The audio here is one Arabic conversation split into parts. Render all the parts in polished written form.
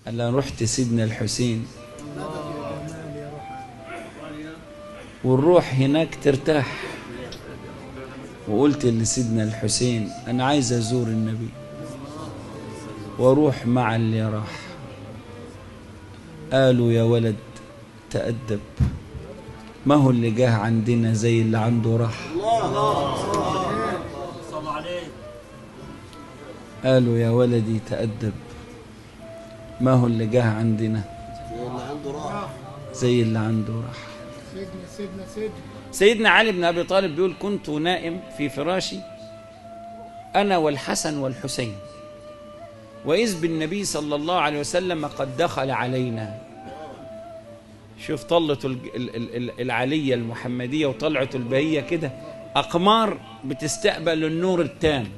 قال له رحت سيدنا الحسين والروح هناك ترتاح، وقلت لسيدنا الحسين أنا عايز أزور النبي واروح مع اللي راح. قالوا يا ولد تأدب، ما هو اللي جاه عندنا زي اللي عنده راح. قالوا يا ولدي تأدب، ما هو اللي جاه عندنا زي اللي عنده راح. سيدنا علي بن أبي طالب بيقول كنت نائم في فراشي أنا والحسن والحسين، وإذ بالنبي صلى الله عليه وسلم قد دخل علينا. شوف طلة العلية المحمدية وطلعة البهية كده، أقمار بتستقبل النور التام.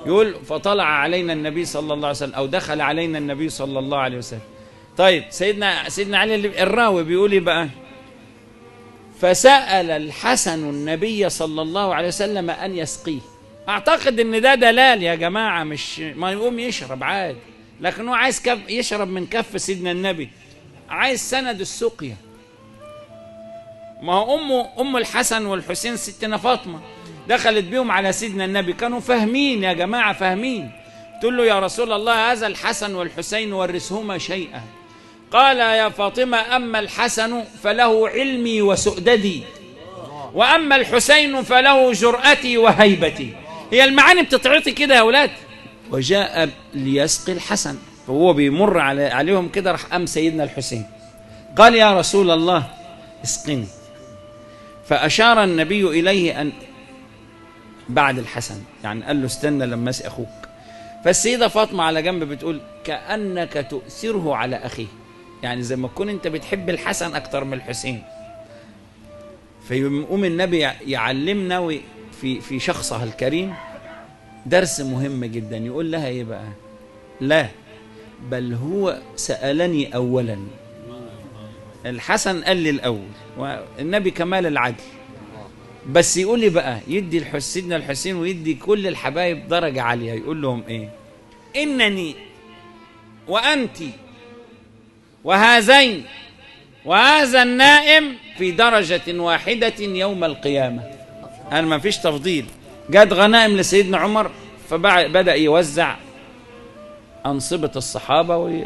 يقول فطلع علينا النبي صلى الله عليه وسلم، أو دخل علينا النبي صلى الله عليه وسلم. طيب سيدنا علي الراوي بيقول إيه بقى؟ فسأل الحسن النبي صلى الله عليه وسلم أن يسقيه. أعتقد إن ده دلال يا جماعة، مش ما يقوم يشرب عادي، لكن هو عايز يشرب من كف سيدنا النبي، عايز سند السقيا. ما هو أم الحسن والحسين ستنا فاطمة دخلت بيهم على سيدنا النبي، كانوا فاهمين يا جماعة، فاهمين. تقول له يا رسول الله هذا الحسن والحسين ورثهما شيئا. قال يا فاطمة أما الحسن فله علمي وسؤددي، وأما الحسين فله جرأتي وهيبتي. هي المعاني بتتعطي كده يا أولاد. وجاء ليسقي الحسن، فهو بيمر عليهم كده، راح قام سيدنا الحسين قال يا رسول الله اسقني، فأشار النبي إليه أن بعد الحسن، يعني قال له استنى لما اسقي أخوك. فالسيدة فاطمة على جنب بتقول كأنك تؤثره على أخيه، يعني زي ما تكون أنت بتحب الحسن أكتر من الحسين. فيقوم النبي يعلمنا في شخصها الكريم درس مهم جدا. يقول لها ايه بقى؟ لا بل هو سألني أولا. الحسن قال لي الأول، والنبي كمال العدل، بس يقول لي بقى يدي سيدنا الحسين ويدي كل الحبايب درجة عالية. يقول لهم ايه؟ إنني وأنت وهذين وهذا النائم في درجة واحدة يوم القيامة. أنا ما فيش تفضيل. جاد غنائم لسيدنا عمر، فبدأ يوزع أنصبة الصحابة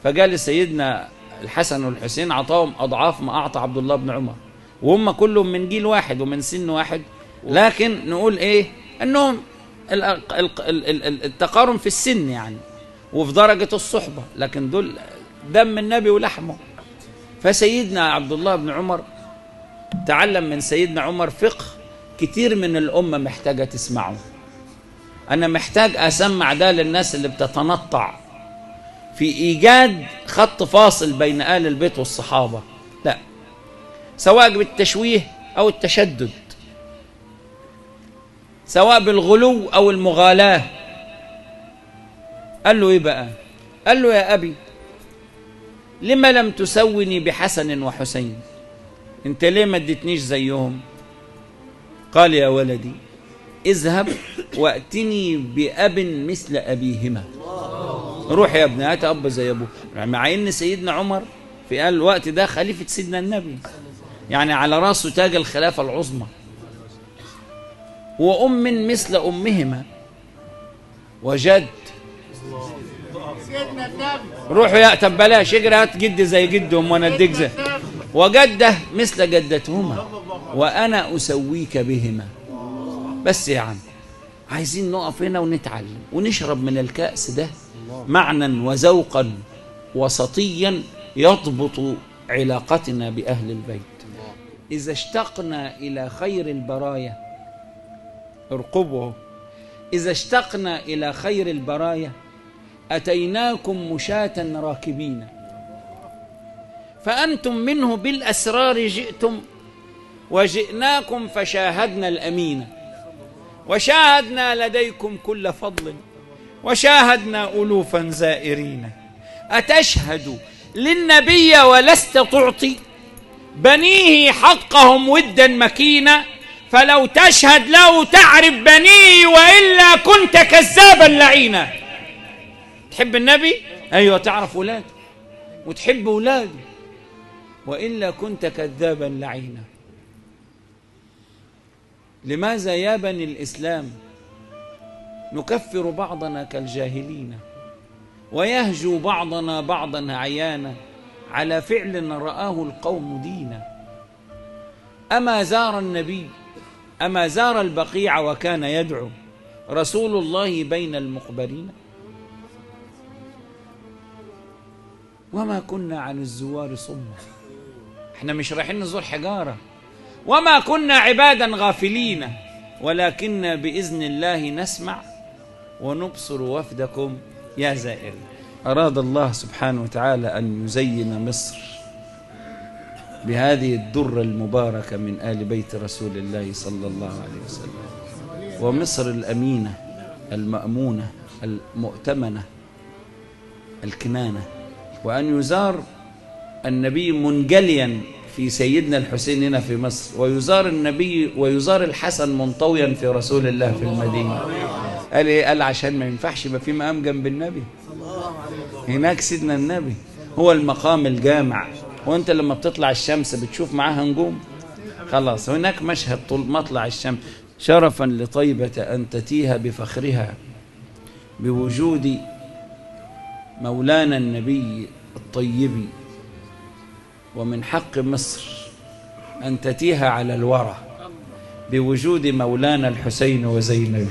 فجاء لسيدنا الحسن والحسين عطاهم أضعاف ما أعطى عبد الله بن عمر، وهم كلهم من جيل واحد ومن سن واحد، لكن نقول إيه؟ أنهم التقارن في السن يعني وفي درجة الصحبة، لكن دول دم النبي ولحمه. فسيدنا عبد الله بن عمر تعلم من سيدنا عمر فقه كتير من الأمة محتاجة تسمعه. أنا محتاج أسمع ده للناس اللي بتتنطع في إيجاد خط فاصل بين آل البيت والصحابة، لا، سواء بالتشويه أو التشدد، سواء بالغلو أو المغالاة. قال له إيه بقى؟ قال له يا أبي لما لم تسوني بحسن وحسين؟ انت ليه ما اديتنيش زيهم؟ قال يا ولدي اذهب واتني بأب مثل أبيهما. روح يا ابني هات أب زي أبوه. مع ان سيدنا عمر في الوقت ده خليفة سيدنا النبي، يعني على راسه تاج الخلافة العظمى، وأم مثل أمهما، وجد روحوا يا طب بلاش اجري هات جد زي جدهم وانا اديك زي، وجده مثل جدتهما وانا اسويك بهما. بس يا عم عايزين نقف هنا ونتعلم ونشرب من الكأس ده معنى وذوقا وسطيا يضبط علاقتنا بأهل البيت. إذا اشتقنا إلى خير البرايا، ارقبوا، إذا اشتقنا إلى خير البرايا أتيناكم مشاة راكبين، فأنتم منه بالأسرار جئتم، وجئناكم فشاهدنا الأمين، وشاهدنا لديكم كل فضل، وشاهدنا ألوفا زائرين. أتشهد للنبي ولست تعطي بنيه حقهم ودا مكينا، فلو تشهد له تعرف بنيه وإلا كنت كذابا لعينا. تحب النبي؟ أيوة تعرف ولاده وتحب ولاده، وإلا كنت كذابا لعينا. لماذا يا بني الإسلام نكفر بعضنا كالجاهلين ويهجو بعضنا بعضا عيانا على فعل رآه القوم دينا؟ أما زار البقيع وكان يدعو رسول الله بين المقبرين؟ وما كنا عن الزوار صما، احنا مش رايحين نزور حجارة. وما كنا عبادا غافلين، ولكننا بإذن الله نسمع ونبصر وفدكم يا زائرين. أراد الله سبحانه وتعالى أن يزين مصر بهذه الدرة المباركة من آل بيت رسول الله صلى الله عليه وسلم، ومصر الأمينة المأمونة المؤتمنة الكنانة، وأن يزار النبي منجليا في سيدنا الحسين هنا في مصر، ويزار النبي ويزار الحسن منطويا في رسول الله في المدينة. قال إيه؟ قال عشان ما ينفعش يبقى في مقام جنب النبي. هناك سيدنا النبي هو المقام الجامع، وانت لما بتطلع الشمس بتشوف معاها نجوم، خلاص هناك مشهد طول مطلع الشمس. شرفا لطيبة أن تتيها بفخرها بوجود مولانا النبي الطيب، ومن حق مصر أن تتيها على الورى بوجود مولانا الحسين وزينب.